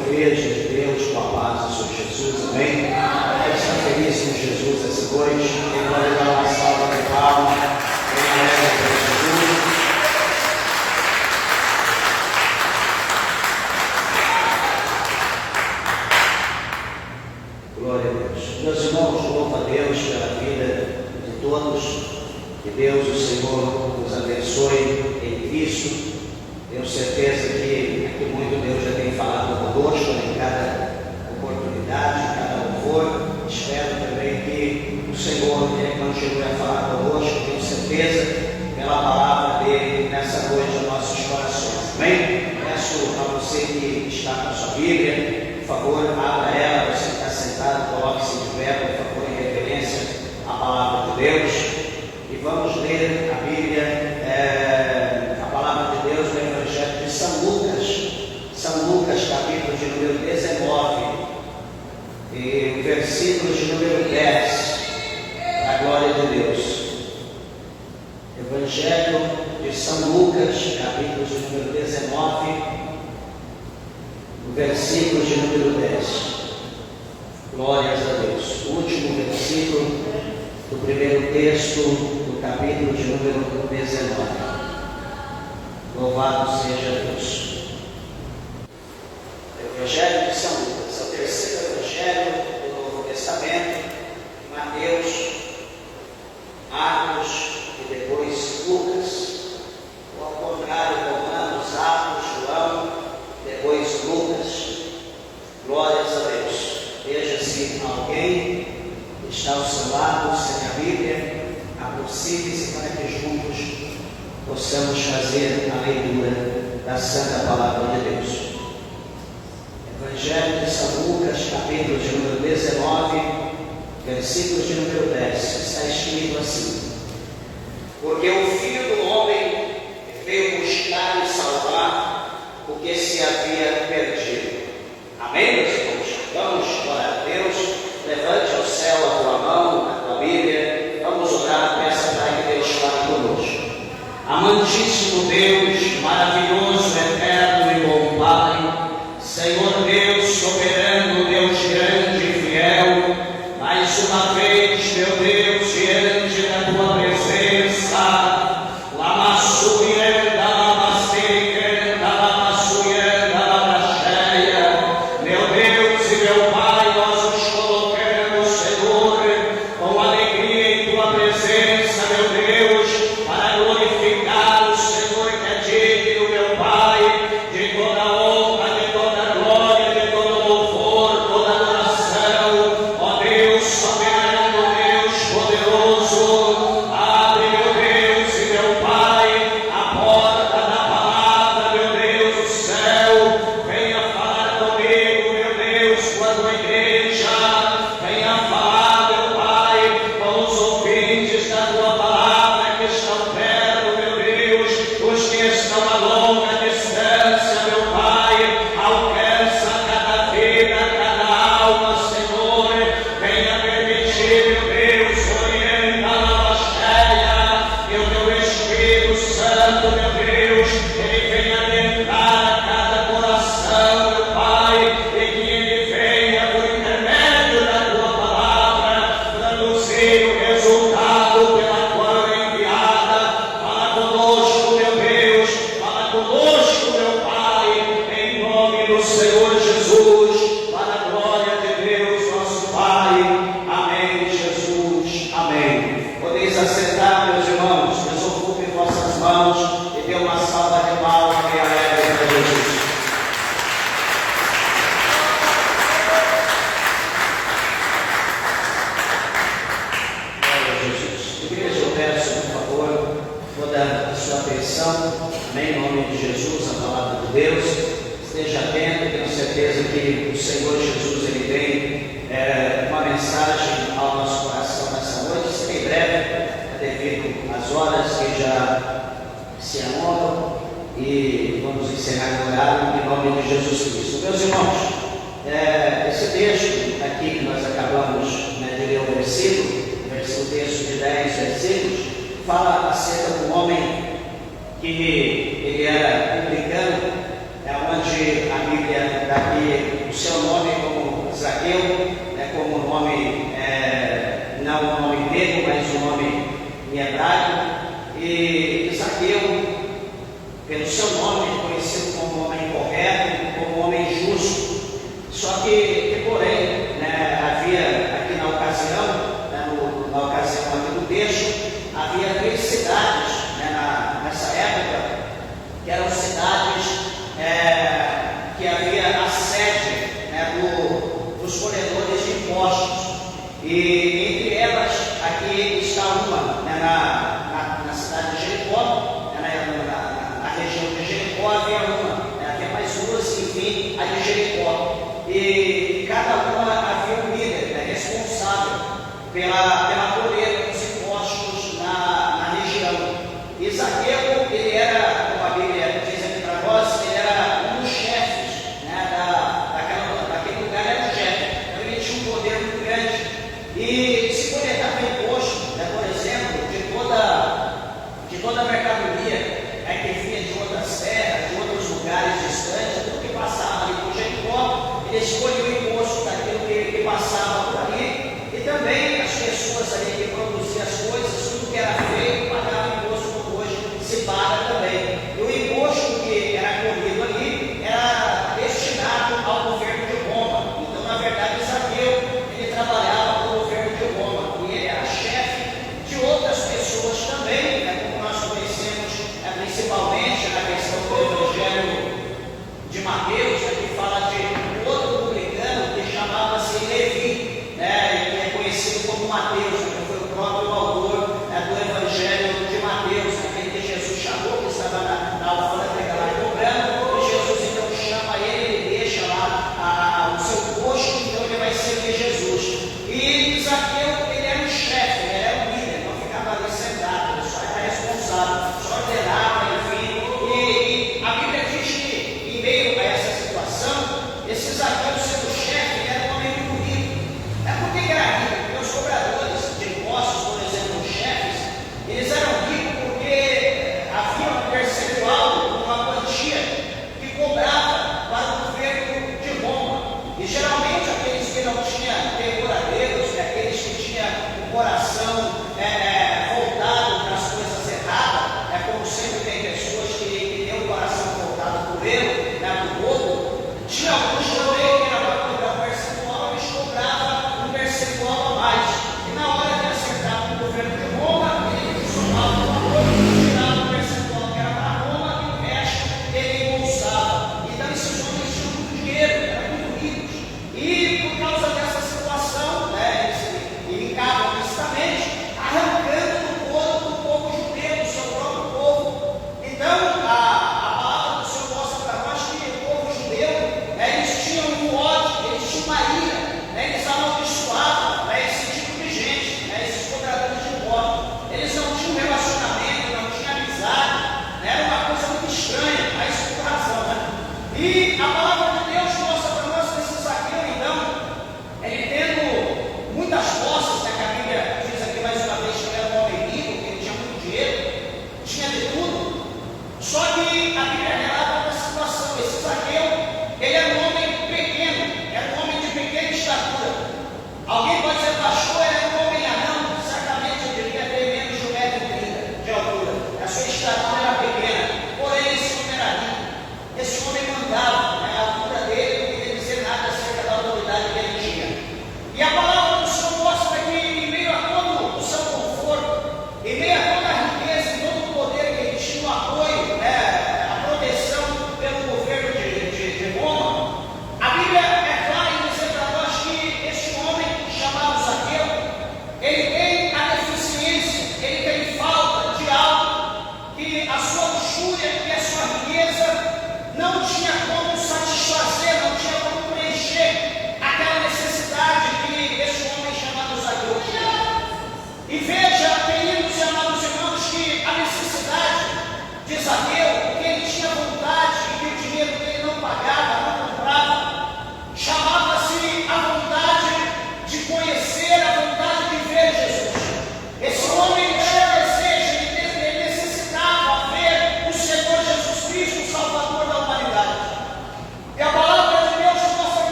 privilégio de Deus com a paz do Senhor Jesus, amém? Quem está feliz com Jesus essa noite, quem pode dar uma salva de palmas, quem alegre por Jesus. Glória a Deus. Meus irmãos, louvo a Deus pela vida de todos, que Deus, o Senhor, nos abençoe em Cristo. Tenho certeza que muito Deus já tem falado conosco em cada oportunidade, em cada louvor. Espero também que o Senhor continue a falar conosco. Tenho certeza pela palavra dele nessa noite aos nossos corações. Amém? Peço a você que está com a sua Bíblia, por favor, abra ela. Você que está sentado, coloque-se de pé, por favor, em reverência à palavra de Deus. E vamos ler a Bíblia, a palavra de Deus no Evangelho de São Lucas, capítulo de número 19, e versículo de número 10, para a glória de Deus. Evangelho de São Lucas, capítulo de número 19, versículo de número 10. Glórias a Deus. O último versículo do primeiro texto do capítulo de número 19. Louvado seja Deus. Evangelho de São Lucas, é o terceiro evangelho do Novo Testamento. Mateus, Marcos e depois Lucas. Ou ao contrário, Romanos, Atos, João, depois Lucas. Glórias a Deus. Veja se alguém está ao seu lado, sem a Bíblia, aproxime-se para que juntos possamos fazer a leitura da Santa Palavra de Deus. Evangelho de São Lucas, capítulo de número 19, versículo de número 10, está escrito assim: porque o Filho do Homem veio buscar e salvar o que se havia perdido. Amém, meus irmãos? Vamos orar a Deus. Levante ao céu a tua mão, a tua Bíblia. Vamos orar, peça para que Deus fale conosco. Amantíssimo Deus, maravilhoso, eterno e bom Pai, Senhor Deus soberano, Deus grande e fiel, mais uma vez, meu Deus, diante da tua presença, Lamassuienda, Lamasseriquenda, Lamassuienda, Lamacheia, meu Deus e meu Pai, nós nos colocamos, Senhor, com alegria em tua presença, meu Deus, para glorificar o Senhor que é digno, meu Pai, de toda a honra, de toda a glória, de todo louvor, toda adoração. Ó Deus soberano, Deus poderoso, abre, meu Deus e meu Pai, a porta da palavra, meu Deus do céu. Venha falar comigo, meu Deus, com a tua igreja. Venha falar, meu Pai, com os ouvintes da tua palavra que estão perto, meu Deus, os que estão a longa distância, meu Pai. Alcança cada vida, cada alma, Senhor. Venha permitir, meu Deus, orienta a alma cheia, e o teu Espírito Santo, meu Deus, ele venha adentrar a cada coração, meu Pai, e que ele venha, por intermédio da tua palavra, traduzir o resultado pela qual é enviada. Fala conosco, meu Deus, fala conosco, meu Pai, em nome do Senhor Jesus, para a glória de Deus, nosso Pai. Amém, Jesus. Amém. Podeis assentar, meus irmãos, desocupem vossas mãos e dê uma salva de palmas bem alegre para Jesus. Glória a Jesus. Igreja, eu peço, por favor, toda a sua atenção, amém, em nome de Jesus, a palavra de Deus. Esteja atento, tenho certeza que o Senhor Jesus, ele tem uma mensagem ao nosso coração nessa noite. Serei breve, devido às horas que já se alongam, e vamos encerrar o horário em nome de Jesus Cristo. Meus irmãos, esse texto aqui que nós acabamos de ler o versículo, o texto de 10 versículos, fala acerca de um homem que ele era publicano, onde a Bíblia dá aqui o seu nome como Zaqueu, como nome, não o nome grego, mas o nome em hebraico. E Zaqueu, pelo seu nome, é conhecido como um homem correto, como um homem justo. Só que porém, havia aqui na ocasião, na ocasião aqui do texto, havia 3 cidades nessa época, que eram cidades que havia a sede dos colhedores de impostos. E entre elas, aqui está uma, na cidade de Jericó, na região de Jericó havia uma, havia mais 2, enfim, a de Jericó. E cada uma havia um líder responsável pela colheita dos impostos na região. E Zaqueu, ele era, como a Bíblia diz aqui para nós, ele era um dos chefes daquele lugar, era o chefe. Então ele tinha um poder muito grande. E se coletava imposto, por exemplo, de toda a mercadoria que vinha de outras terras, de outros lugares distantes, tudo que passava ali por Jericó, ele escolhia o imposto daquilo que passava por ali. E também as pessoas ali que produziam as coisas, tudo que era feito, pagava imposto, como hoje se paga também. E o imposto que era colhido ali era destinado ao governo de Roma. Então, na verdade, Zaqueu, ele trabalhava para o governo de Roma. E ele era chefe de outras pessoas também, como nós conhecemos, principalmente na questão do Evangelho de Mateus, que fala de outro publicano que chamava-se Levi, e que é conhecido como Mateus, que foi o próprio autor do Evangelho de Mateus, aquele que Jesus chamou, que estava na alfândega lá cobrando, e Jesus então chama ele, deixa lá o seu posto, então ele vai servir Jesus. E Zaqueu, ele era um chefe, ele era um líder, não ficava ali sentado, ele só era responsável, só ordenava, enfim. E a Bíblia diz que, em meio a essa situação, esse Zaqueu, sendo chefe, ele era um homem muito rico. Por que era rico? Porque os cobradores de impostos, por exemplo, os chefes, eles eram ricos porque havia um percentual, uma quantia que cobrava para o governo de Roma. E geralmente aqueles que não tinham temor a Deus, aqueles que tinham o coração voltado para as coisas erradas, como sempre tem pessoas que têm o coração voltado por ele, do outro, tinha alguns também que era para cobrar um percentual, eles cobravam um percentual a mais. E na hora de acertar com o governo de Roma, ele somava uma coisa, tirava o percentual que era para Roma e o resto ele embolsava. Então esses homens tinham muito dinheiro, eram muito ricos. E por causa dessa situação, eles ficavam licitamente arrancando do povo judeu, do seu próprio povo. Então, a palavra do Senhor mostra para nós que o povo judeu, eles tinham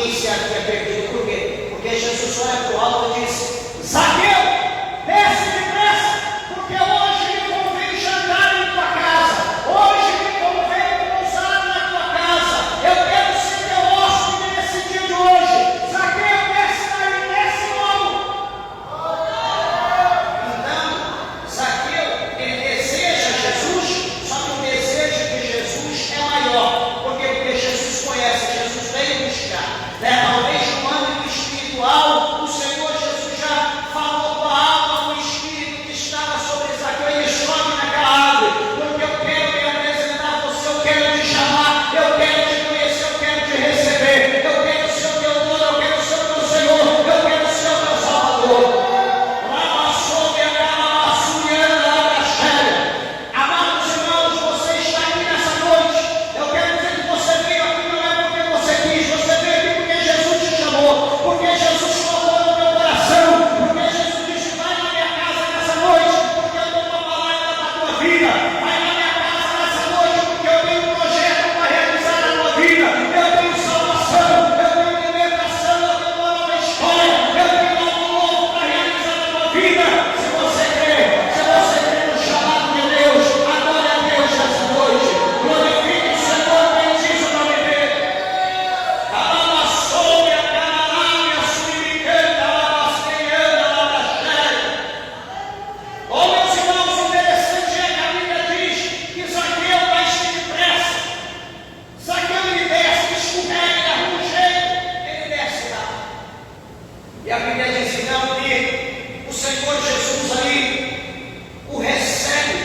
quem se havia perdido. Por quê? Porque Jesus olha para o alto e disse: Zaqueu, desce depressa, porque hoje me convém jantar em tua casa, hoje me convém pousar na tua casa, eu quero ser teu hóspede nesse dia de hoje. Zaqueu, desce daí, desce logo. Então, Zaqueu, ele deseja Jesus, só que o desejo de Jesus é maior. Por quê? Porque Jesus conhece, Jesus veio buscar. Talvez no âmbito espiritual, o Senhor Jesus já falou com a alma, com o Espírito que estava sobre Zaqueu, ele sobe naquela árvore, porque eu quero me apresentar a você, eu quero te chamar, eu quero te conhecer, eu quero te receber, eu quero ser o teu dono, eu quero ser o teu Senhor, eu quero ser o teu Salvador. Amados irmãos, você está aqui nessa noite, eu quero dizer que você veio aqui não é porque você quis, você veio aqui porque Jesus te chamou, porque Jesus falou no teu coração, porque Jesus disse: vai na minha casa nessa noite, porque eu tenho uma palavra para a tua vida, vai na minha casa nessa noite, porque eu tenho um projeto para realizar na tua vida, eu tenho salvação, eu tenho libertação, eu tenho uma nova história, eu tenho algo novo para realizar na tua vida. Se você crê no chamado de Deus, adore a Deus nessa noite, glorifique o Senhor, bendize o nome dele. Oh, meus irmãos, o interessante é que a Bíblia diz que Zaqueu vai depressa. Zaqueu ele desce, escorrega, ele arruma um jeito, ele desce lá. E a Bíblia diz então que o Senhor Jesus ali o recebe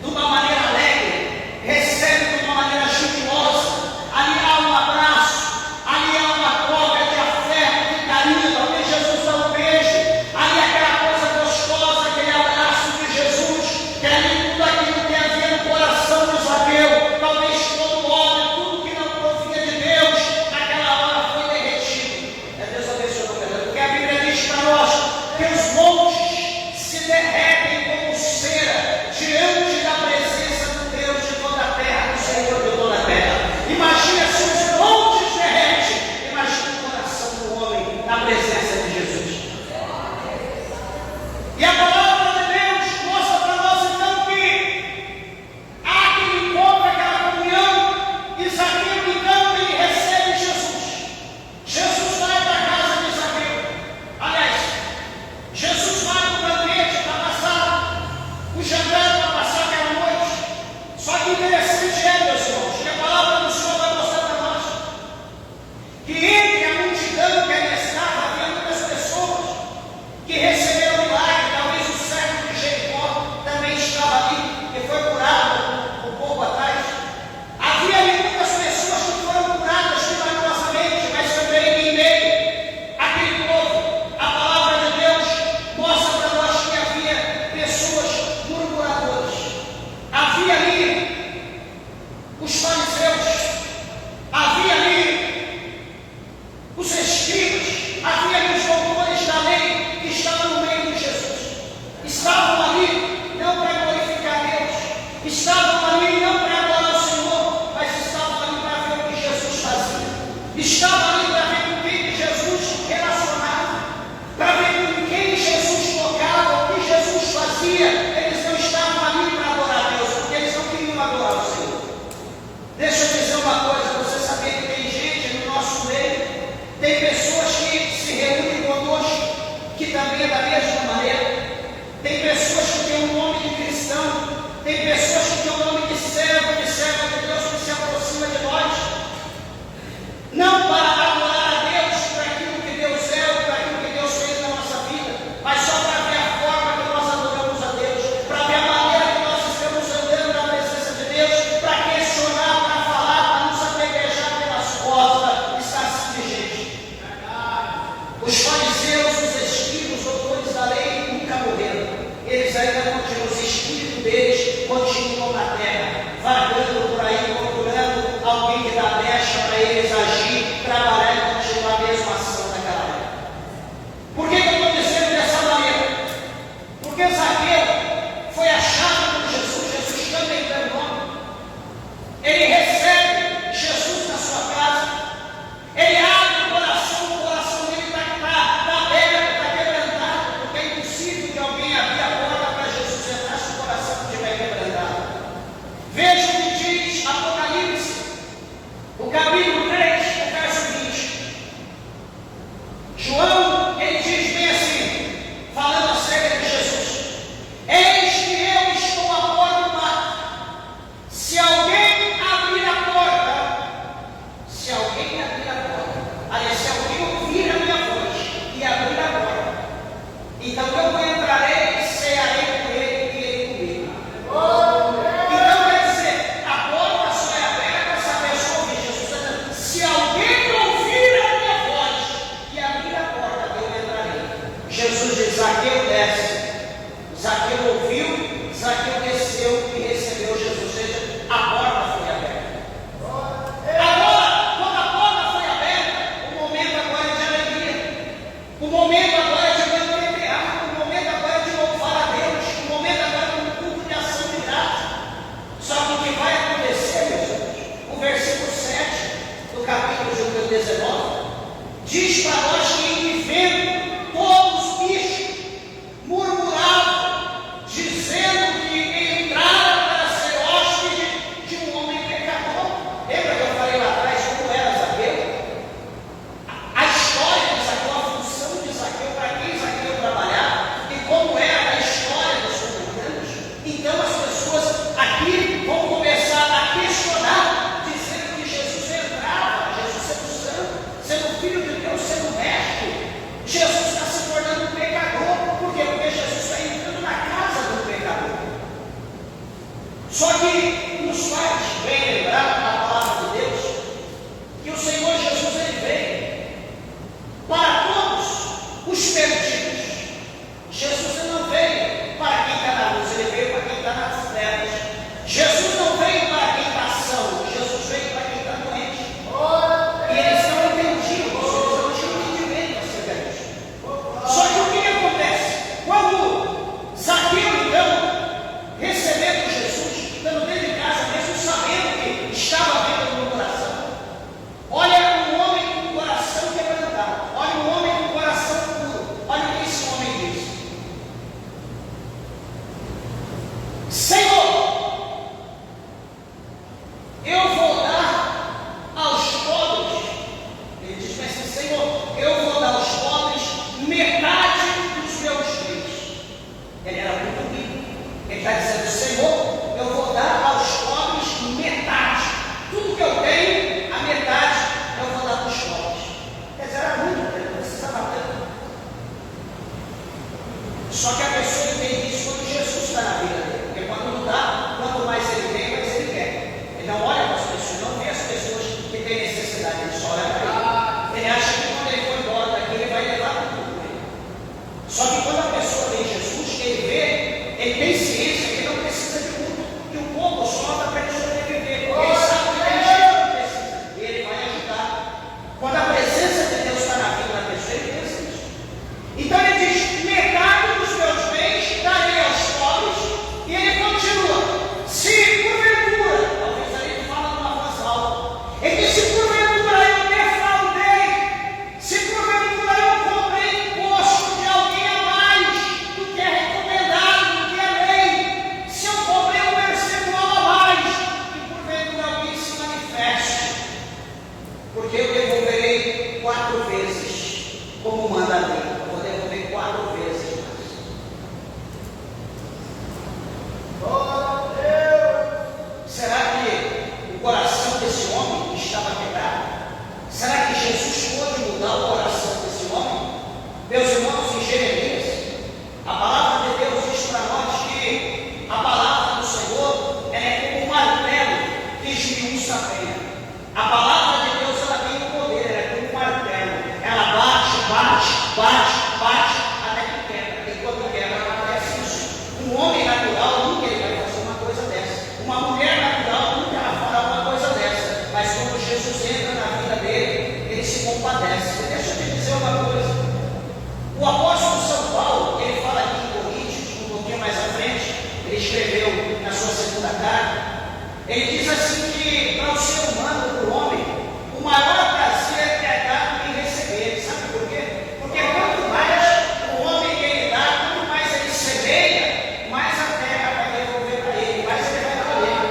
de uma maneira alegre, recebe de uma maneira jubilosa. Ali há um abraço, ali há uma troca de afeto, de carinho. Talvez Jesus dá um beijo, ali é aquela coisa gostosa, aquele abraço de Jesus, que ali tudo aquilo que havia no coração de Zaqueu, talvez todo ódio, tudo que não provia de Deus, naquela hora foi derretido. É Deus abençoe, porque a Bíblia diz para nós que os montes se derretem como cera diante da presença do Deus de toda a terra, do Senhor de toda a terra. Imagina se os montes derretem, imagina o coração do homem na presença de Jesus. E a palavra de Deus mostra para nós então que há aquele encontro, aquela comunhão, e Zaqueu então ele recebe Jesus. Jesus vai para a casa de Zaqueu. Aliás, Jesus vai para o banquete para passar o jantar, para passar aquela noite. Só que interessante é, meus irmãos, que a palavra do Senhor vai mostrar para nós que entre a multidão que ali estava, havia muitas pessoas que receberam milagre. Talvez o cego de Jericó também estava ali, que foi curado um pouco atrás. Havia ali muitas pessoas que foram curadas milagrosamente, mas também em meio àquele povo, a palavra de Deus mostra para nós que havia pessoas murmuradoras. Havia ali os fariseus, havia ali os escribas, havia ali os doutores da lei que estavam no meio de Jesus. Estavam ali não para glorificar Deus, estavam ali não para adorar o Senhor, mas estavam ali para ver o que Jesus fazia. Estavam ali para ver com quem Jesus relacionava, para ver com quem Jesus tocava, o que Jesus fazia. Eles não estavam ali para adorar Deus, porque eles não queriam adorar o Senhor. Deixa eu dizer uma coisa, você sabia que tem gente no nosso meio, tem pessoas que se reúnem conosco, que também é da mesma maneira. Tem pessoas que têm um nome de cristão, tem pessoas que têm um nome de servo de Deus, que se aproxima de nós, não para adorar a Deus por aquilo que Deus é, ou por aquilo que Deus fez na nossa vida, mas só para ver a forma que nós adoramos a Deus, para ver a maneira que nós estamos andando na presença de Deus, para questionar, para falar, para nos apedrejar pelas costas. Está assim de gente. Os fariseus, os escribas, os doutores da lei nunca morreram. Eles ainda continuam, os espíritos deles continuam na terra. Filho de Deus sendo mestre, Jesus está se tornando um pecador. Por quê? Porque Jesus está entrando na casa do pecador. Só que nos faz bem lembrar da palavra de Deus que o Senhor Jesus ele veio para todos os perdidos. Jesus não veio para quem está na luz, ele veio para quem está nas trevas. Jesus não veio para quem está são, Jesus veio para quem está doente. E eles não entendiam, eles não tinham entendimento acerca disso. Só que o que acontece? Quando Zaqueu, então, recebendo Jesus, estando dentro de casa, mesmo sabendo que estava vendo no coração, olha um homem com o coração quebrantado, olha um homem com o coração puro, olha o que esse homem diz: Senhor, eu vou dar aos pobres. Ele diz assim: Senhor, eu vou dar aos pobres metade dos meus bens. Ele era muito rico. Ele está dizendo: Senhor, eu vou dar aos pobres metade. Tudo que eu tenho, a metade eu vou dar para os pobres. Quer dizer, era muito, ele não precisava tanto. Só que a pessoa entende isso quando Jesus está na vida dele. Porque quando não dá, quanto mais ele tem, mais ele quer. Ele não olha para as pessoas, não vê as pessoas que têm necessidade, ele só olha para ele. Ele acha que quando ele for embora daqui, ele vai levar tudo com ele. Só que quando a pessoa vê Jesus, ele vê, ele tem ciência que ele não precisa de muito, que o pouco sobra para ele sobreviver. Ele sabe que tem gente que precisa, e ele vai ajudar. Quando a presença de Deus está na vida da pessoa, ele pensa nisso. Então ele diz: metade dos meus bens darei aos pobres. E ele continua: se porventura, talvez ali ele fala numa voz alta, ele diz: se porventura eu defraudei, se porventura eu cobrei imposto de alguém a mais do que é recomendado, do que é lei, se eu cobrei um percentual a mais, que porventura alguém se manifeste, porque eu devolverei 4 vezes, como manda a lei. Eu vou devolver 4 vezes mais. Será que o coração desse homem estava quebrado? Será que Jesus pôde mudar o coração desse homem? Meus irmãos, em Jeremias, a palavra de Deus diz para nós que a palavra do Senhor é como um martelo que esmiuça a pedra. A palavra de Deus ela tem o poder, ela é como um martelo. Ela bate, bate, bate, bate, até que quebra. E quando quebra, acontece isso. Um homem natural nunca ele vai fazer uma coisa dessa. Uma mulher natural nunca ela fará uma coisa dessa. Mas quando Jesus entra na vida dele, ele se compadece. E deixa eu te dizer uma coisa. O apóstolo São Paulo, ele fala aqui em Coríntios, um pouquinho mais à frente, ele escreveu na sua segunda carta, ele diz assim que para o ser humano, para o homem, o maior prazer é dar e receber. Sabe por quê? Porque quanto mais o homem ele dá, quanto mais ele semeia, mais a terra vai devolver para ele, mais ele vai colher.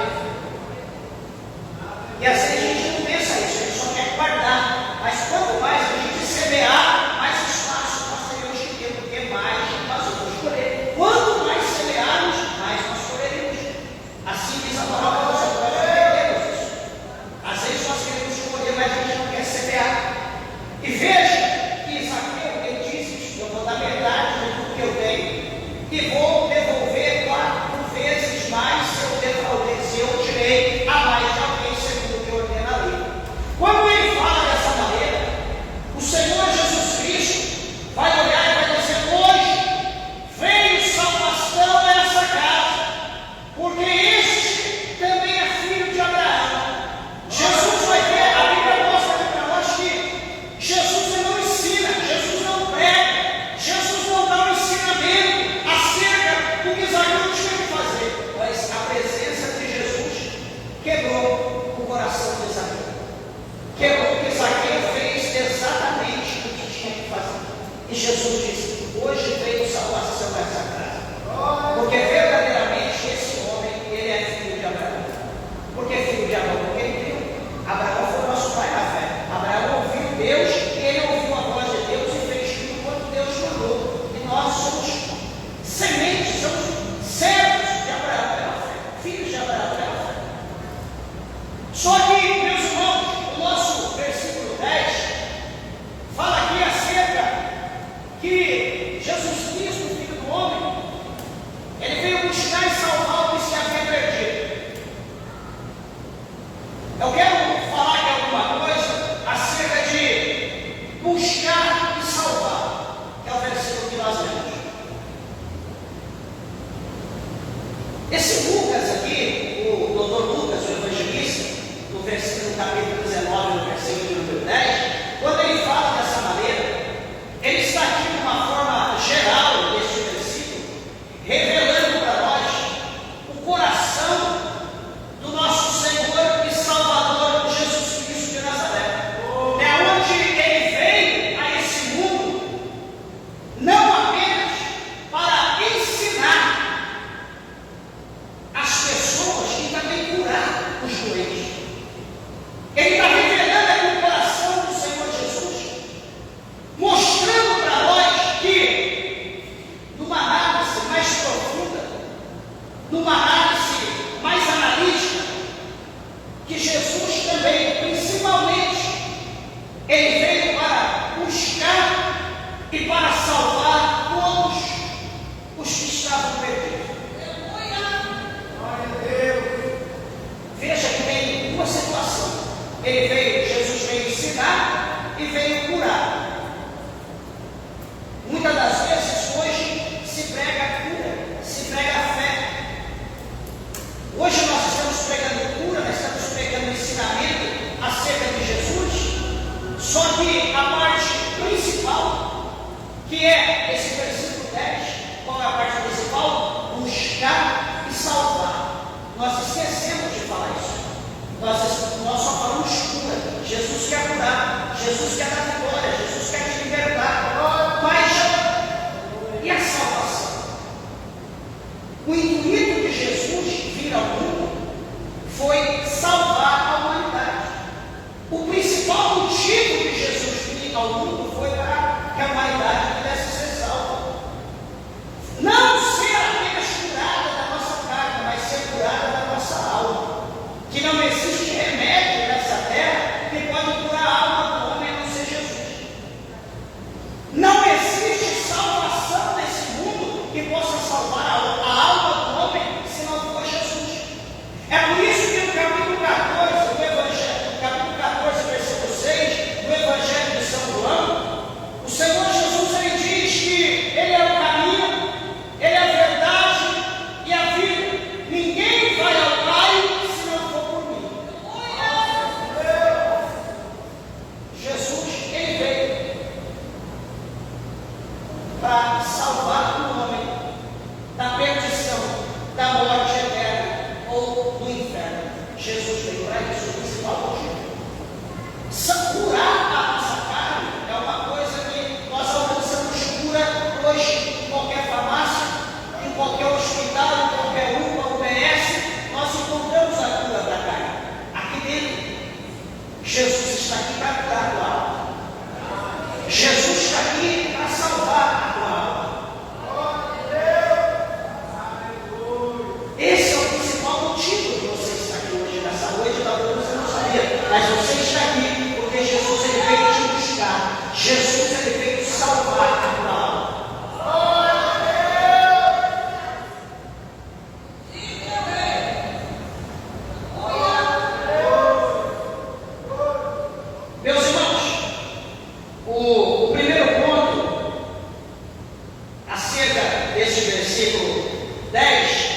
E às vezes a gente não pensa isso, a gente só quer guardar. Mas quanto mais a gente semear, mais espaço nós teremos que ter, porque mais nós vamos colher. Quanto mais semearmos, mais nós colheremos. Assim diz a palavra do Senhor. Às vezes nós queremos colher, mas a gente não quer semear. E veja que Zaqueu, ele diz isso: eu vou dar metade de tudo que eu tenho e vou devolver 4 vezes mais se eu defraudei, se eu tirei a mais de alguém segundo o que ordena a lei. Quando ele fala dessa maneira, o Senhor Jesus Cristo vai olhar e vai dizer: hoje veio salvação nessa casa, porque este também é filho de Abraão. Jesus vai ver, a Bíblia mostra aqui para nós que Jesus não ensina, Jesus não prega, Jesus não dá um ensinamento acerca do que Zaqueu tinha que fazer. Mas a presença de Jesus quebrou o coração de Zaqueu. Quebrou, porque Zaqueu fez exatamente o que tinha que fazer. E Jesus disse: hoje veio salvação nessa casa, porque verdadeiramente esse homem, ele é filho de Abraão. Por que filho de Abraão? Porque ele viu. Abraão foi nosso pai na fé. Abraão ouviu Deus, e ele ouviu a voz de Deus e fez tudo quanto Deus mandou. E nós somos sementes, somos servos de Abraão pela fé, filhos de Abraão pela fé. Só que, meus irmãos, o nosso versículo 10 e para salvar todos os que estavam perdidos. Veja que tem uma situação. Jesus veio ensinar e veio curar. Muitas das vezes hoje se prega a cura, se prega a fé. Hoje nós estamos pregando cura, nós estamos pregando ensinamento acerca de Jesus. Só que a parte principal, que é esse versículo 10, qual é a parte principal? Buscar e salvar. Nós esquecemos de falar isso. Nós só falamos cura. Jesus quer curar, Jesus quer dar vitória, Jesus quer te libertar. Mas e a salvação? O intuito de Jesus vir ao mundo foi salvar a humanidade. O principal motivo de Jesus vir ao mundo foi para que a humanidade pudesse ser salva. Não ser apenas curada da nossa carne, mas ser curada da nossa alma. Que não existe remédio nessa terra que pode curar a alma do homem a não ser Jesus. Não existe salvação nesse mundo que possa salvar a alma do homem se não for Jesus. É por isso que no capítulo 14 do Evangelho, capítulo 14, versículo 6, do Evangelho de São João, o Senhor Jesus ele diz que Ele é o caminho, Ele é a verdade e a vida. Ninguém vai ao Pai se não for por mim. Jesus, Ele veio para salvar o homem da perdição, da morte eterna ou do inferno. Jesus veio para isso, o principal motivo. Curar a nossa carne é uma coisa que nós alcançamos cura hoje em qualquer farmácia, em qualquer hospital, em qualquer UPA, UBS, nós encontramos a cura da carne. Aqui dentro, Jesus está aqui para curar a tua alma. Jesus está aqui para salvar a tua alma. Esse é o principal motivo de você estar aqui hoje, nessa noite. Talvez você não sabia, mas você está aqui porque Jesus ele veio te buscar. Jesus ele veio salvar a tua alma. Meus irmãos, o primeiro ponto acerca desse versículo 10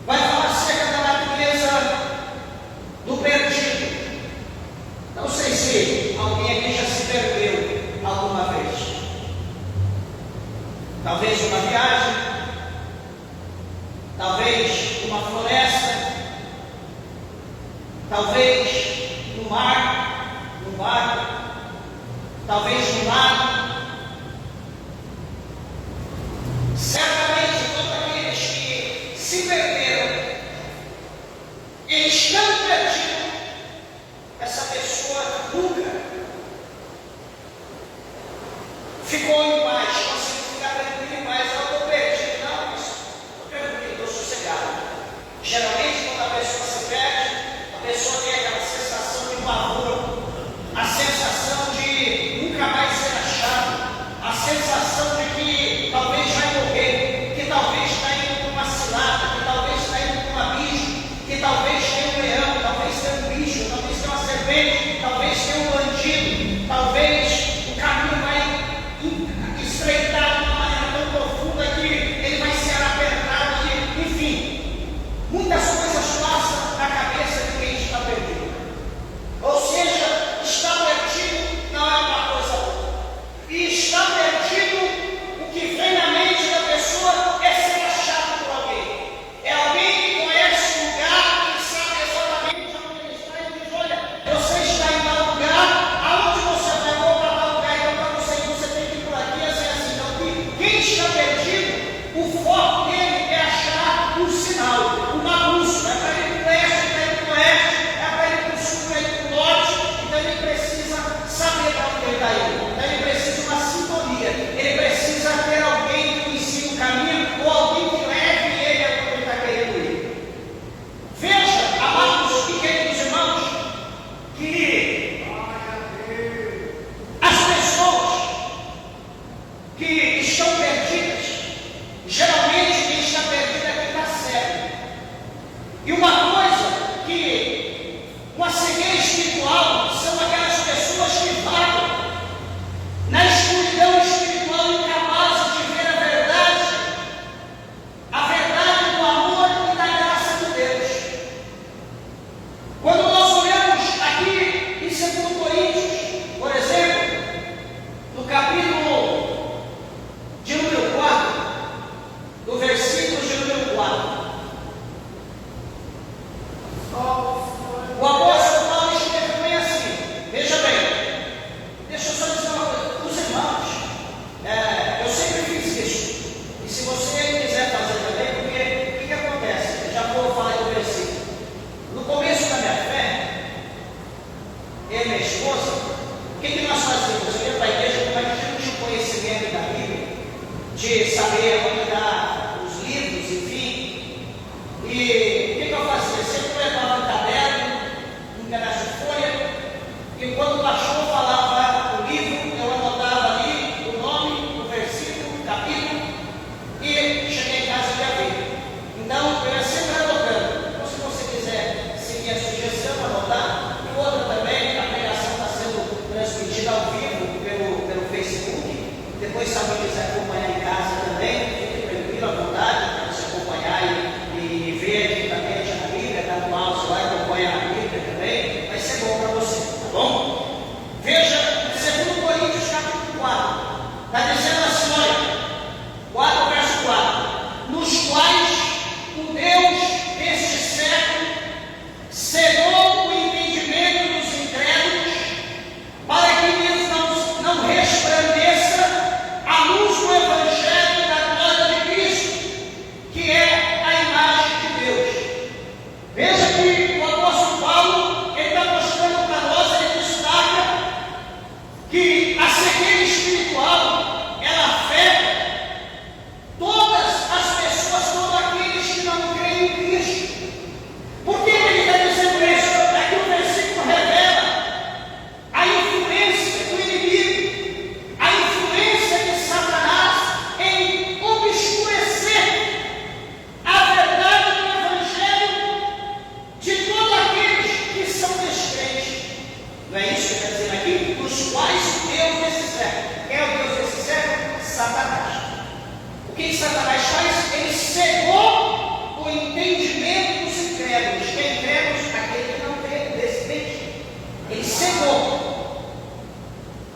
vai falar acerca da natureza do perdido. Não sei se alguém aqui já se perdeu alguma vez. Talvez uma viagem, talvez uma floresta, talvez no mar, no barco, talvez no lago. Certamente todos aqueles que se perderam e estão perdidos, essa pessoa nunca ficou em paz, conseguiu ficar tranquilo em paz. Eu estou perdido, não, mas estou tranquilo, estou sossegado. Geralmente quando a pessoa se perde, a pessoa tem aquela sensação de pavor, a sensação de nunca mais ser achado, a sensação de que talvez vai morrer, que talvez está indo para uma cilada, que talvez está indo para um abismo, que talvez tenha um leão, talvez tenha um bicho, talvez tenha uma serpente, talvez tenha um bandido, talvez o caminho vai de saber onde dar os livros, enfim. E o que eu fazia? Eu sempre levava um caderno, um pedaço de folha, e quando o pastor falava o livro, eu anotava ali o nome, o versículo, o capítulo, e cheguei em casa e ia ver. Então, eu ia sempre anotando. Então, se você quiser seguir a sugestão, anotar. E outra também, a pregação está sendo transmitida ao vivo pelo Facebook. Depois, se alguém quiser acompanhar em casa também, fique tranquilo, à vontade, para você acompanhar e ver diretamente na Bíblia, dá no mouse lá e acompanha a Bíblia também. Vai ser bom para você, tá bom? Veja, 2 Coríntios capítulo 4, está dizendo assim, olha, 4 verso 4, nos quais o Deus deste século cegou o entendimento dos incrédulos, para que lhes não resplandeça a luz do Evangelho da glória de Cristo, que é a imagem de Deus. Veja que o apóstolo Paulo, ele está mostrando para nós, ele destaca que a cegueira espiritual, ela afeta todas as pessoas, todos aqueles que não creem em Cristo. Por que ele está dizendo isso? É que o versículo revela a influência do inimigo, a influência de Satanás em obscurecer a verdade do Evangelho de todos aqueles que são descrentes. Não é isso que está dizendo aqui? Dos quais o Deus desse século. Quem é o Deus desse século? Satanás. O que Satanás faz? Ele cegou o entendimento dos incrédulos. Que é incrédulos? Aquele que não crê, descrente. Ele cegou.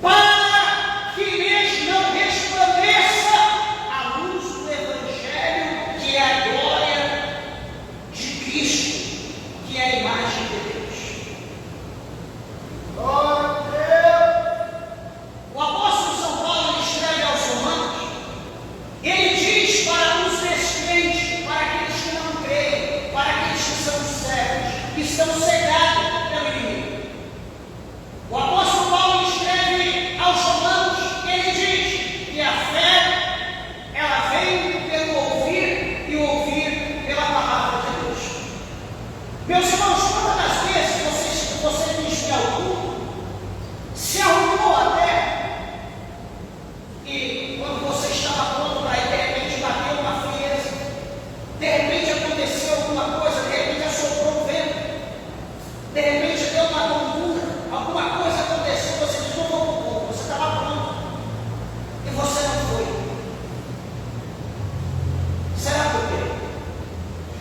Para que lhes não resplandeça a luz do Evangelho, que é a glória de Cristo, que é a imagem de Deus. O apóstolo São Paulo escreve aos Romanos, ele diz para os descrentes, para aqueles que não creem, para aqueles que são cegos, que estão cegados pelo inimigo. O apóstolo Paulo escreve aos Romanos, ele diz que a fé, ela vem pelo ouvir e ouvir pela palavra de Deus. Meus irmãos, quantas das vezes você diz ao culto, se arrumou até, e quando você estava pronto para ir, de repente bateu uma frieza, de repente aconteceu alguma coisa, de repente assoprou o vento, de repente deu uma tontura, alguma coisa aconteceu, você diz, não vou para o culto, você estava pronto, e você não foi. Será por quê?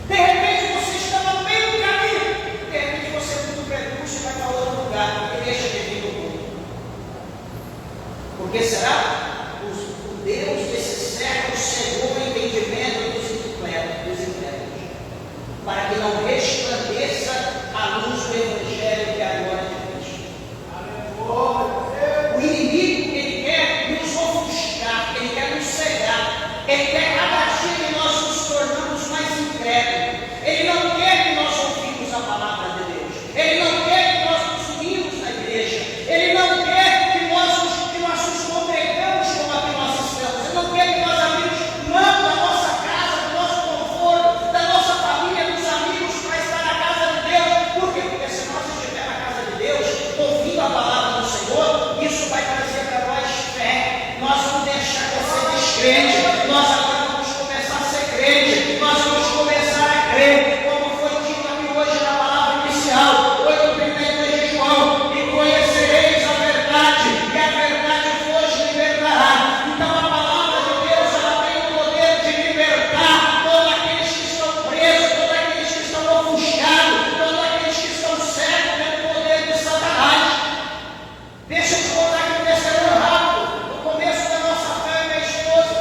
De repente você estava no meio do caminho, de repente você muda o percurso e vai para outro lugar, e deixa de vir do culto. Por que será? O Deus desse século cegou o entendimento dos incrédulos, para que não resplandeça a luz do Evangelho, que é a glória de Cristo. O inimigo, ele quer nos ofuscar, ele quer nos cegar, ele quer cada dia que nós nos tornamos mais incrédulos. Ele não quer que nós ouvimos a palavra de Deus, ele não quer que nós nos unimos na igreja, ele não quer que nós nos congregamos como aqui nós estamos, ele não quer que nós abrimos mão da nossa casa, do nosso conforto, da nossa família, dos amigos, para estar na casa de Deus. Por quê? Porque se nós estivermos na casa de Deus, ouvindo a palavra do Senhor, isso vai trazer para nós fé. Nós vamos deixar de ser descrente, nós agora vamos começar a ser crente, nós vamos começar a crer, como foi dito aqui hoje na palavra inicial, hoje no primeiro de João, e conhecereis a verdade, e a verdade vos libertará. Então a palavra de Deus, ela tem o poder de libertar todos aqueles que estão presos, todos aqueles que estão ofuscados, todos aqueles que estão cegos pelo poder de Satanás. Deixa eu te contar aqui um testemunho rápido, no começo da nossa fé, minha esposa,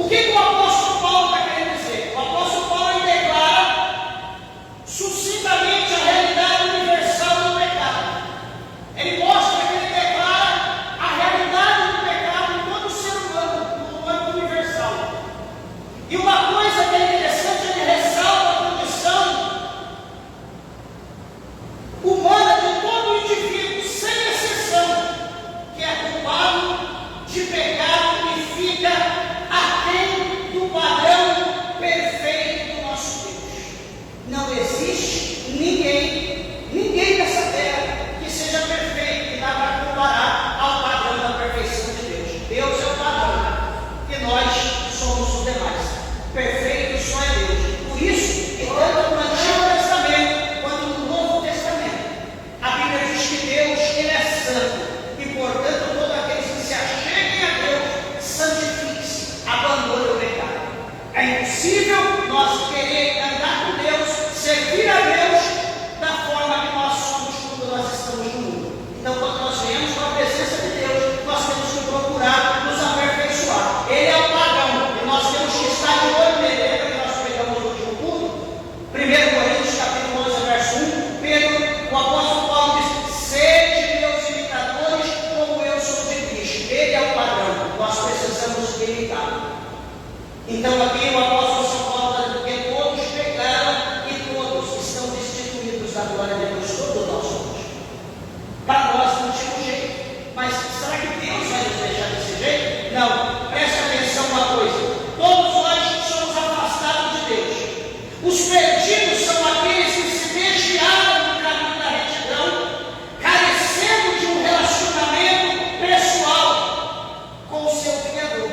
O que o apóstolo Paulo está querendo dizer? O apóstolo Paulo ele declara sucintamente a realidade universal do pecado. Ele mostra que ele declara a realidade do pecado em todo o ser humano, no âmbito universal. E uma coisa que é interessante, ele ressalta a condição humana de todo indivíduo, sem exceção, que é culpado de pecado e fica aquém do padrão perfeito do nosso Deus. Não existe ninguém nessa terra que seja perfeito, que dá para comparar ao padrão da perfeição de Deus. Deus é o padrão e nós somos os demais. Perfeito só é Deus. Por isso, que tanto no Antigo Testamento quanto no Novo Testamento, a Bíblia diz que Deus ele é santo e, portanto, todos aqueles que se acheguem a Deus, santifique-se, abandone o pecado. É impossível nós querer andar com Deus, servir a Deus da forma que nós somos quando nós estamos no mundo. Então, quando nós viemos com a presença de Deus, nós temos que procurar nos aperfeiçoar. Ele é o padrão e nós temos que estar de olho nele. Lembra que nós pregamos no último culto? 1 Coríntios capítulo 11, verso 1, Pedro, o apóstolo Paulo diz: sede meus imitadores, como eu sou de Cristo. Ele é o padrão, nós precisamos imitá-lo. Então aqui o apóstolo São Paulo está dizendo que todos pecaram e todos estão destituídos da glória de Deus, todos nós somos. Para nós não tinha um jeito, mas será que Deus vai nos deixar desse jeito? Não, preste atenção uma coisa: todos nós somos afastados de Deus. Os perdidos são aqueles que se desviaram do caminho da retidão, carecendo de um relacionamento pessoal com o seu Criador.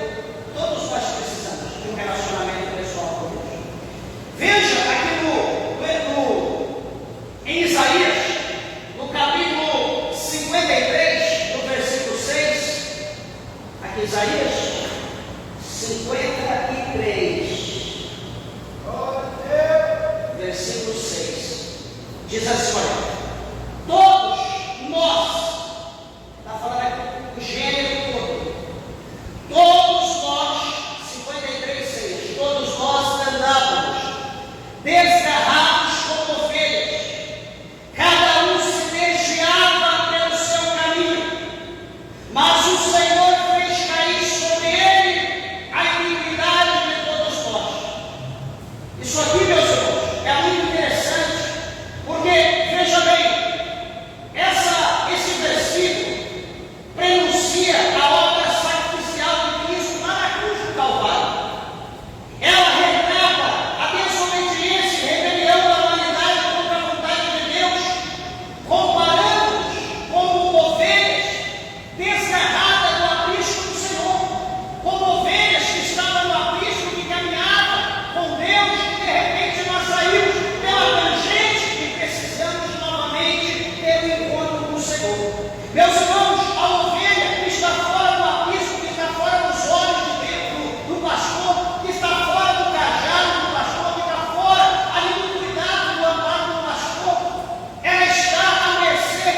Todos nós precisamos de um relacionamento pessoal com Deus. Veja aqui em Isaías, no capítulo 53, no versículo 6, aqui Isaías 53, versículo 6, diz assim: olha, todos nós, está falando aqui o gênero todo, todos nós, 53:6, todos nós andávamos desgarrados como ovelhas, cada um se desviava pelo seu caminho, mas o Senhor fez cair sobre ele a iniquidade de todos nós. Isso aqui, meus irmãos, é muito interessante, porque, veja bem, esse versículo prenuncia a obra sacrificial de Cristo lá na cruz do Calvário. Ela retrata a desobediência e rebelião da humanidade contra a vontade de Deus, comparando-nos como ovelhas desgarradas do aprisco do Senhor, como ovelhas que estavam no aprisco, que caminhavam com Deus, e de repente nós saímos pela tangente e precisamos novamente ter um encontro com o Senhor. Meus irmãos, a ovelha que está fora do aprisco, que está fora dos olhos de Deus, do pastor, que está fora do cajado do pastor, que está fora ali do cuidado, do amparo do pastor, ela está à mercê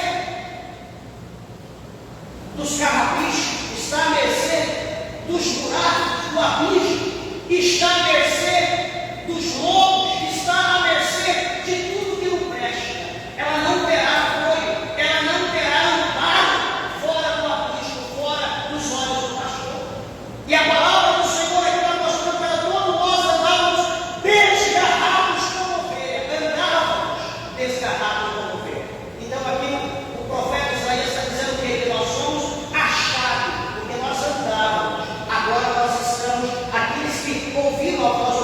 dos carrapichos, está à mercê dos buracos, do abismo, está à mercê dos lobos, está à mercê de tudo que não presta. Ela não terá apoio, ela não terá amparo fora do aprisco, fora dos olhos do pastor. E a palavra do Senhor aqui está mostrando para todos nós andávamos desgarrados como ovelha, andávamos desgarrados como ovelha. Então aqui o profeta Isaías está dizendo que nós somos achados, porque nós andávamos. Agora nós estamos, aqueles que ouviram a voz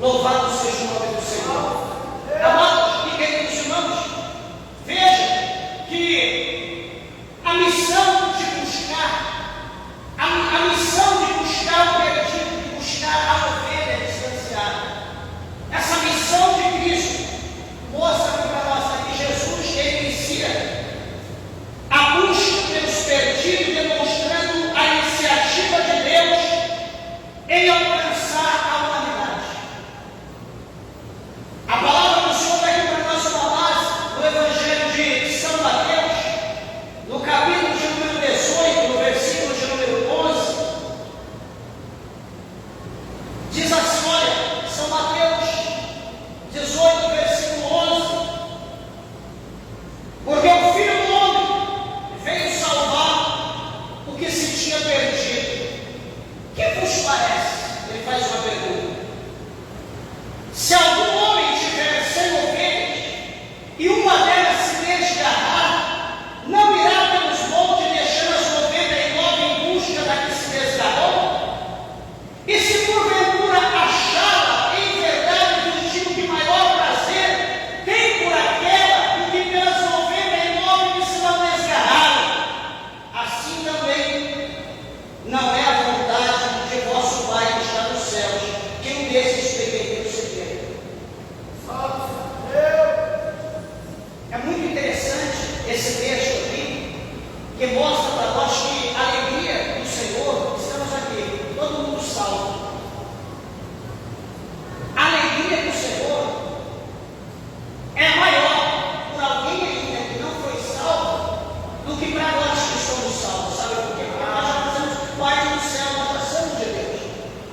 Louvado seja o nome do Senhor. Amados e queridos irmãos, veja que a missão de buscar, a missão de buscar o perdido, de buscar a ovelha distanciada, essa missão de Cristo mostra para nós que Jesus inicia a busca pelos perdidos, demonstrando a iniciativa de Deus em alcançar a humanidade. A palavra do Senhor vai para nós falar no Evangelho de São Mateus, no capítulo de número 18, no versículo de número 11, diz assim, olha, São Mateus 18, versículo 11, porque o Filho do Homem veio salvar o que se tinha perdido. Que vos parece? Ele faz uma pergunta. Se algum homem tiver 100 ovelhas e uma delas se desgarrar, não irá pelos montes deixando as 99 em busca da que se desgarrou? E se porventura achá-la em verdade do tipo de maior prazer, tem por aquela do que pelas 99 que se não desgarraram. Assim também não é a vontade de vosso Pai que está nos céus que um desses pequeninos se perca. É muito interessante esse texto aqui, que mostra para nós que a alegria do Senhor, estamos aqui, todo mundo salvo. A alegria do Senhor é maior por alguém ainda que não foi salvo do que para nós que somos salvos. Sabe por quê? Porque nós já fazemos parte do céu, nós já somos de Deus.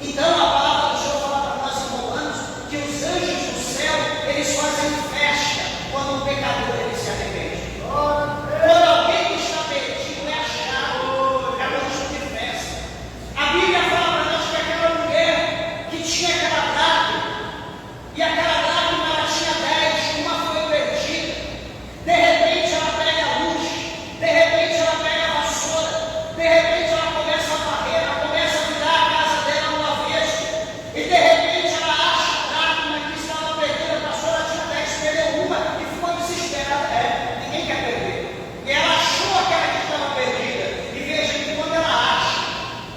Então a palavra do Senhor fala para nós em Romanos que os anjos do céu, eles fazem festa quando um pecador ele se arrepende. Quando alguém que está perdido é achado, é motivo de festa. A Bíblia fala para nós que aquela mulher que tinha aquela dracma, e aquela dracma ela tinha 10, uma foi perdida. De repente ela pega a luz, de repente ela pega a vassoura, de repente ela começa a varrer, ela começa a virar a casa dela no avesso, e de repente ela acha a dracma que estava perdida. A pastora tinha 10, perdeu uma e ficou desesperada. Ninguém quer perder. E ela achou aquela que estava perdida. E veja que quando ela acha,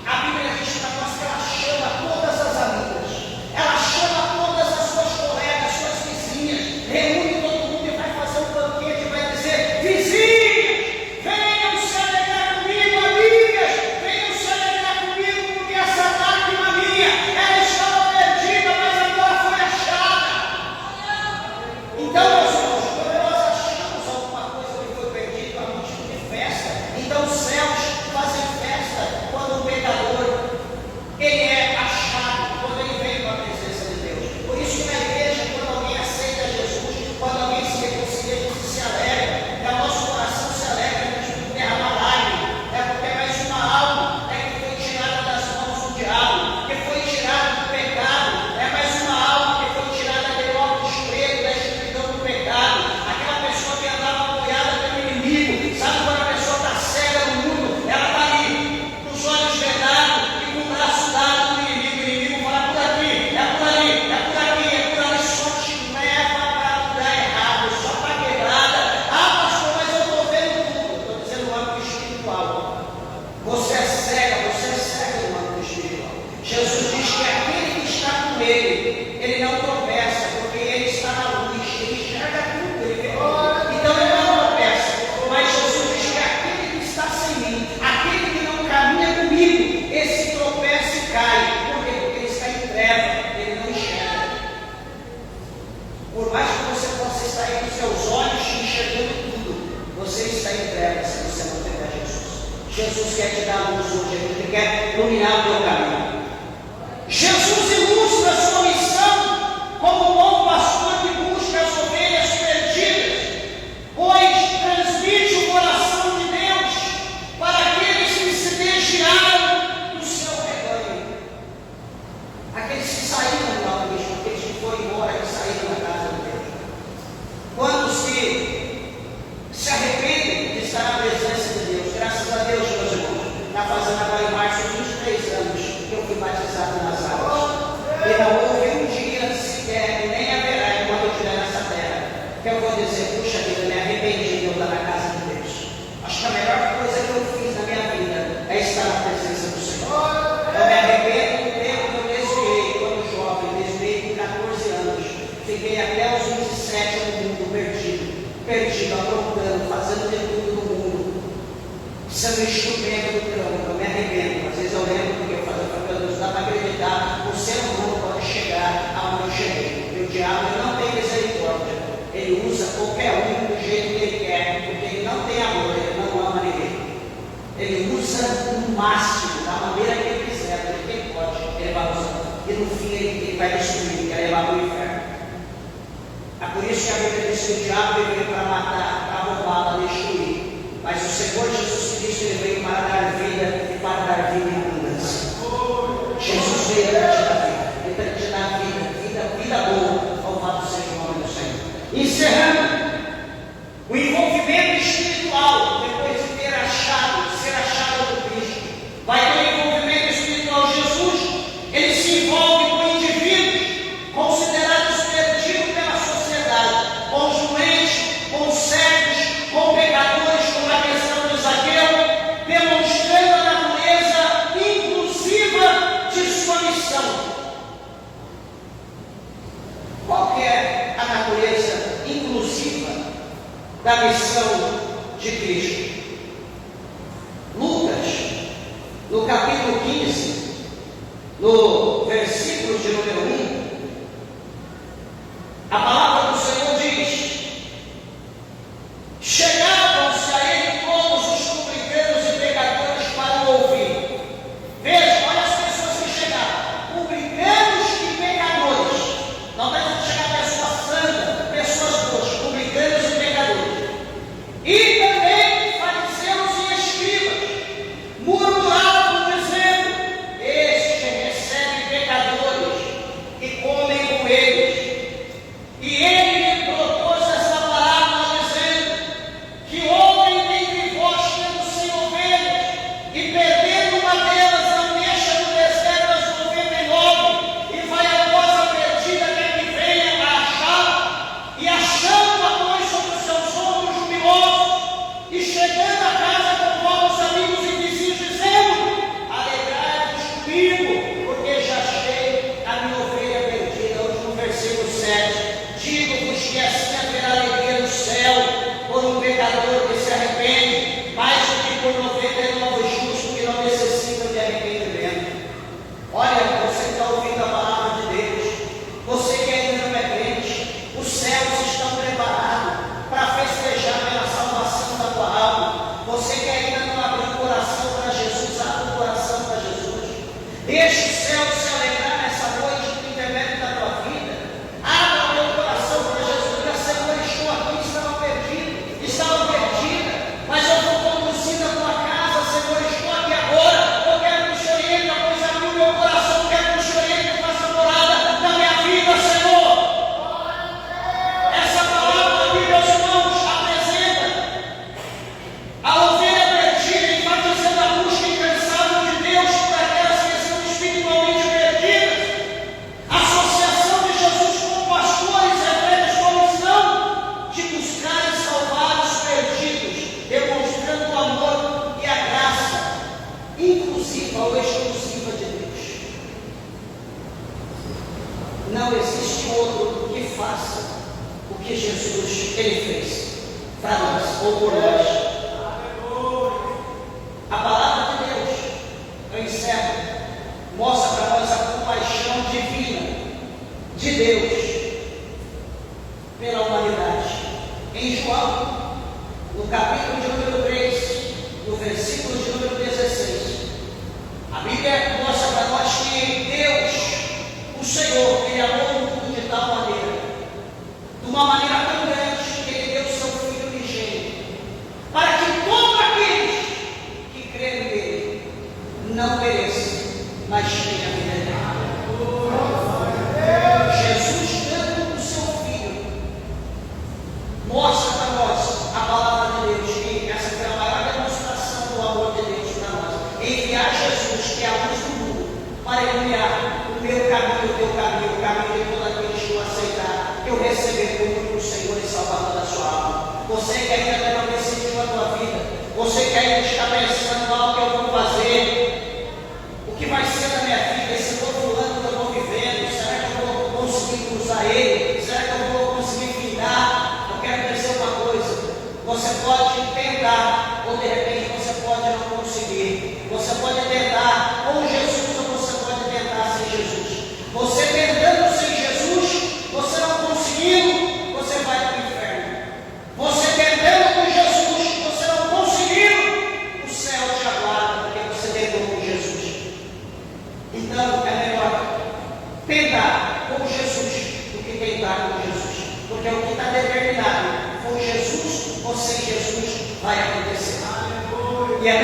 a Bíblia diz para nós que ela chama todas as amigas, ela chama todas as suas colegas, suas vizinhas, reúne todo mundo e vai fazer um banquete, vai dizer: vizinhas, venham se alegrar comigo, amigas, venham se alegrar comigo, porque essa dracma minha, ela estava perdida, mas agora foi achada. Então, meus irmãos, quando nós achamos alguma coisa que foi perdida, é motivo de festa. Então os céus fazem festa quando o pecador ele é achado, quando ele vem para a presença de Deus. Por isso que na igreja, quando alguém aceita Jesus, quando alguém se reconcilia, a gente se alegra, o nosso coração se alegra, a gente derrama lágrimas, porque é mais uma alma que foi tirada das mãos do diabo, que foi tirada do pecado, é mais uma alma que foi tirada daquele óculos preto, da escuridão do pecado, aquela pessoa que andava apoiada pelo inimigo. Sabe quando a pessoa está cega no mundo, ela está ali, com os olhos vedados e com o braço dado no inimigo, o inimigo fala: por aqui, é por ali, é por aqui, é por ali, só te leva para lugar errado, só para quebrada. Ah, pastor, mas eu estou vendo tudo. Estou dizendo no âmbito espiritual. Você é cego no âmbito espiritual. Jesus diz que aquele que está com ele não tropeça, porque ele está na luz, ele enxerga tudo, ele vê tudo. Então ele não tropeça. Mas Jesus diz que aquele que está sem mim, aquele que não caminha comigo, esse tropeça e cai. Por quê? Porque ele está em treva, ele não enxerga. Por mais que você possa estar aí com seus olhos enxergando tudo, você está em trevas se você não pegar Jesus. Jesus quer te dar luz hoje, ele quer iluminar o teu caminho. Jesus ilustra a sua missão como um bom pastor que busca as ovelhas perdidas, pois transmite o coração de Deus para aqueles que se desviaram do seu rebanho, aqueles que saíram do alto, aqueles que foram embora, que saíram da casa de Deus. Quantos que se arrependem de estar na presença de Deus? Graças a Deus, meus irmãos, está fazendo agora em março 23 anos Fiquei até os 27 no mundo perdido, aprontando, fazendo de tudo no mundo, sendo instrumento do trono. Eu me arrependo. Às vezes eu lembro porque eu falo para Deus, dá para acreditar, o ser humano pode chegar aonde eu cheguei. E o diabo não tem misericórdia. Ele usa qualquer um do jeito que ele quer, porque ele não tem amor, ele não ama ninguém. Ele usa o máximo, da maneira que ele quiser, porque quem pode, ele vai usar. E no fim ele vai destruir, quer levar para o inferno. É por isso que a Bíblia diz que o diabo veio para matar, para roubar, para destruir. Mas o Senhor Jesus Cristo ele veio para dar vida e para dar vida em abundância. Jesus veio para te dar vida, veio para te dar vida boa. Louvado seja o nome do Senhor. Encerrando, o envolvimento espiritual, depois de ser achado do Cristo, vai ter um envolvimento espiritual. Jesus, ele se envolve com indivíduos considerados perdidos pela sociedade, com os doentes, com os cegos, com pecadores, como a questão de Zaqueu, demonstrando a natureza inclusiva de sua missão. Qual é a natureza inclusiva da missão de Cristo? Lucas, no capítulo 15, no versículo de número 1, a palavra do Senhor diz: chegavam-se a ele todos os publicanos e pecadores para o ouvir. Veja, olha as pessoas que chegavam, publicanos e pecadores. Não deve chegar pessoas santas, pessoas boas, publicanos e pecadores. E também fariseus e escribas murmuravam, dizendo: este recebe pecadores e comem com eles. E ele lhe propôs essa parábola, dizendo: que homem dentre vós, tendo 100 ovelhas, e perdendo uma delas, não deixa no deserto as 99, e vai após a perdida até que venha a achá-la, e achando-a põe sobre os seus ombros jubilosos, e chegando a casa convoca os amigos e vizinhos, dizendo: alegrai-vos comigo, porque já achei a minha ovelha perdida. Hoje no versículo 7. Digo-vos que assim haverá alegria no céu por um pecador que se arrepende, mais do que por 99 justos que não necessitam de arrependimento. Olha, você está ouvindo a palavra de Deus, você que ainda não é crente, os céus estão preparados para festejar pela salvação da tua alma. Você que ainda não abriu o coração para Jesus, abre o coração para Jesus. Deixe o céu se alegrar nessa noite do intermédio da tua vida. Abra o teu coração para Jesus. Senhor, estou aqui, estava perdida, mas eu vou conduzir a tua casa. Senhor, estou aqui agora. Eu quero que o Senhor entre, pois abriu o meu coração. Quero que o Senhor entre e faça morada na minha vida, Senhor. Essa palavra aqui, meus irmãos, apresenta a ovelha perdida, enfatizando a busca incansável de Deus por aquelas que estão espiritualmente perdidas. A associação de Jesus com pastores reflete sua missão de buscar e salvar os perdidos, demonstrando o amor e a graça inclusiva ou exclusiva de Deus. Não existe outro que faça o que Jesus ele fez para nós ou por nós. A palavra de Deus, eu encerro, mostra para nós a compaixão divina de Deus pela humanidade. Em João, no capítulo de número 3, no versículo de número 16, a Bíblia mostra para nós que Deus, o Senhor, ele amou o mundo de tal maneira, de uma maneira tão grande, que ele deu o seu Filho unigênito, para que todos aqueles que creem nele não pereçam, mas tenham a vida eterna. Jesus, dando o seu Filho, mostra para nós a palavra de Deus, que essa foi a maior demonstração do amor de Deus para nós. Enviar Jesus, que é a luz do mundo, para iluminar o meu caminho, o teu caminho, o caminho de todo aqueles que o aceitar, que eu receber como único Senhor e Salvador da sua alma. Você que ainda não decidiu a tua vida, você que ainda está pensando no que eu vou fazer, o que vai ser da minha vida, esse novo ano que eu estou vivendo, será que eu vou conseguir cruzar ele? Será pode tentar, ou de repente você pode não conseguir. Você pode tentar com Jesus, ou você pode tentar sem Jesus. Você tentando sem Jesus, você não conseguindo, você vai para o inferno. Você tentando com Jesus, você não conseguindo, o céu te aguarda, porque você tentou com Jesus. Então é melhor tentar com Jesus do que tentar com Jesus. Porque o que está determinado, com Jesus ou sem Jesus, vai acontecer. E é